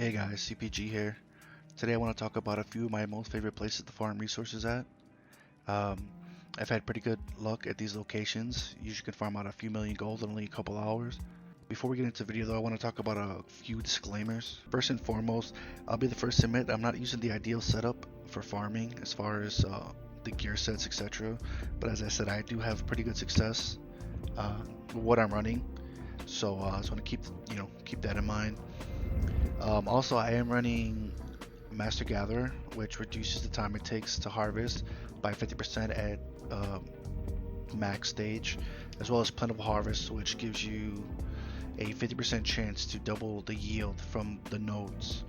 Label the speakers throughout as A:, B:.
A: Hey guys, CPG here. Today I want to talk about a few of my most favorite places to farm resources at. Um, I've had pretty good luck at these locations. Usually can farm out a few million gold in only a couple hours. Before we get into the video though, I want to talk about a few disclaimers. First and foremost, I'll be the first to admit I'm not using the ideal setup for farming as far as the gear sets, etc. But as I said, I do have pretty good success with what I'm running. So I just want to keep that in mind. Also, I am running Master Gatherer, which reduces the time it takes to harvest by 50% at max stage, as well as Plentiful Harvest, which gives you a 50% chance to double the yield from the nodes.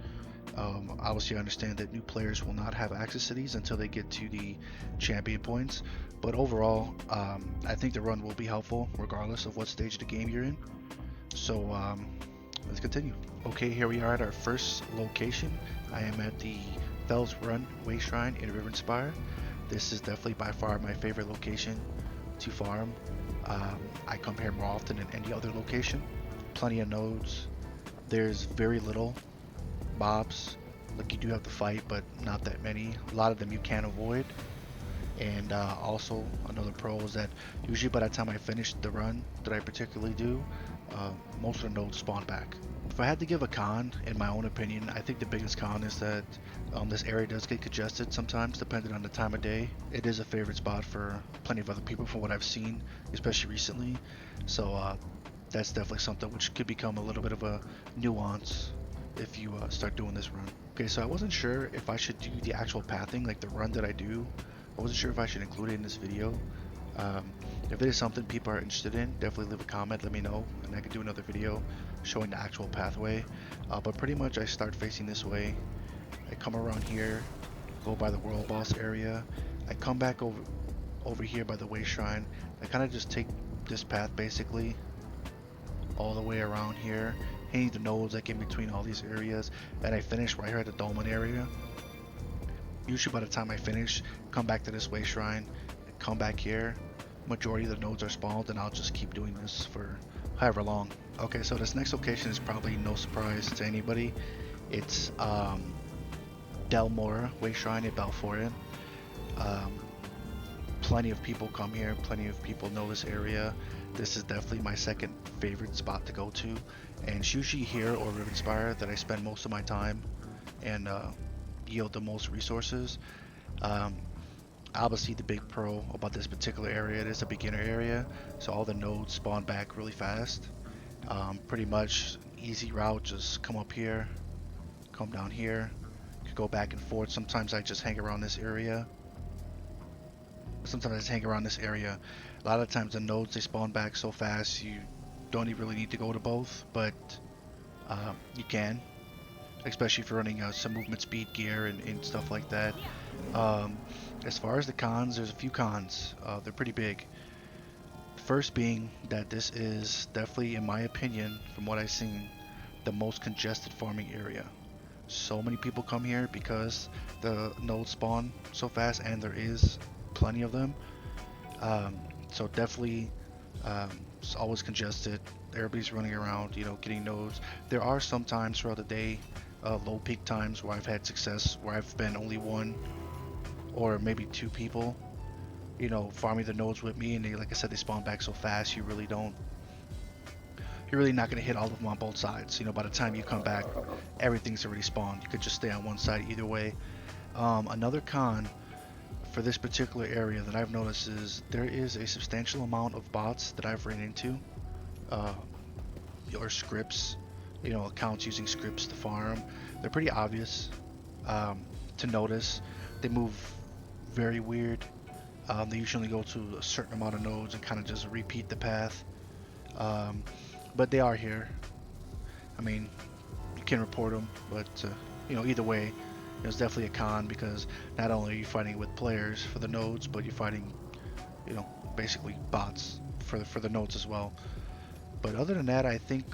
A: Obviously, I understand that new players will not have access to these until they get to the champion points, but overall, I think the run will be helpful regardless of what stage of the game you're in. So let's continue. Okay, here we are at our first location. I am at the Fells Run Wayshrine in RIvenspire. This is definitely by far my favorite location to farm. I come here more often than any other location. Plenty of nodes. There's very little mobs. Like, you do have to fight, but not that many. A lot of them you can avoid. And also another pro is that usually by the time I finish the run that I particularly do, most of the nodes spawn back. If I had to give a con, in my own opinion, I think the biggest con is that this area does get congested sometimes depending on the time of day. It is a favorite spot for plenty of other people from what I've seen, especially recently. So that's definitely something which could become a little bit of a nuance if you start doing this run. Okay, so I wasn't sure if I should do the actual pathing, like the run that I do. I wasn't sure if I should include it in this video. If it is something people are interested in, definitely leave a comment, let me know, and I can do another video showing the actual pathway. But pretty much I start facing this way. I come around here, go by the world boss area. I come back over here by the Wayshrine. I kind of just take this path basically all the way around here, hitting the nodes like in between all these areas, and I finish right here at the Dalmora area. Usually by the time I finish, come back to this Wayshrine, come back here. Majority of the nodes are spawned, and I'll just keep doing this for however long. Okay, so this next location is probably no surprise to anybody. It's Dalmora Wayshrine at Foyen. Plenty of people come here, plenty of people know this area. This is definitely my second favorite spot to go to, and it's usually here or RIvenspire that I spend most of my time and yield the most resources. Obviously, the big pro about this particular area, it is a beginner area, so all the nodes spawn back really fast. Pretty much easy route, just come up here, come down here, you could go back and forth. Sometimes I just hang around this area. A lot of times the nodes, they spawn back so fast you don't even really need to go to both, but you can, especially if you're running some movement speed gear and stuff like that. As far as the cons, there's a few cons. They're pretty big. First being that this is definitely, in my opinion, from what I've seen, the most congested farming area. So many people come here because the nodes spawn so fast, and there is plenty of them. So definitely, it's always congested. Everybody's running around, getting nodes. There are some times throughout the day, low peak times, where I've had success, where I've been only one or maybe two people, farming the nodes with me, and they, like I said, they spawn back so fast, you're really not going to hit all of them on both sides. By the time you come back, everything's already spawned. You could just stay on one side either way. Another con for this particular area that I've noticed is there is a substantial amount of bots that I've ran into, or scripts, accounts using scripts to farm. They're pretty obvious to notice. They move very weird. They usually go to a certain amount of nodes and kind of just repeat the path. But they are here. I mean, you can report them, but either way, it's definitely a con, because not only are you fighting with players for the nodes, but you're fighting, basically bots for the nodes as well. But other than that, I think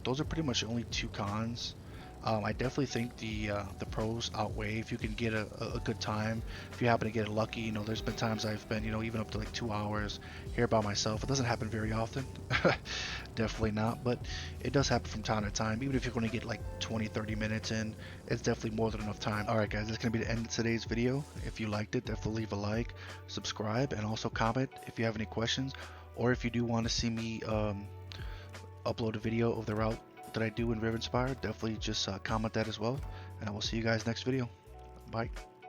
A: those are pretty much the only two cons. I definitely think the pros outweigh if you can get a good time. If you happen to get lucky, you know, there's been times I've been, you know, even up to like 2 hours here by myself. It doesn't happen very often, definitely not, but it does happen from time to time. Even if you're going to get like 20-30 minutes in, it's definitely more than enough time. All right, guys, that's going to be the end of today's video. If you liked it, definitely leave a like, subscribe, and also comment if you have any questions, or if you do want to see me upload a video of the route that I do in RIvenspire, definitely just comment that as well. And I will see you guys next video. Bye.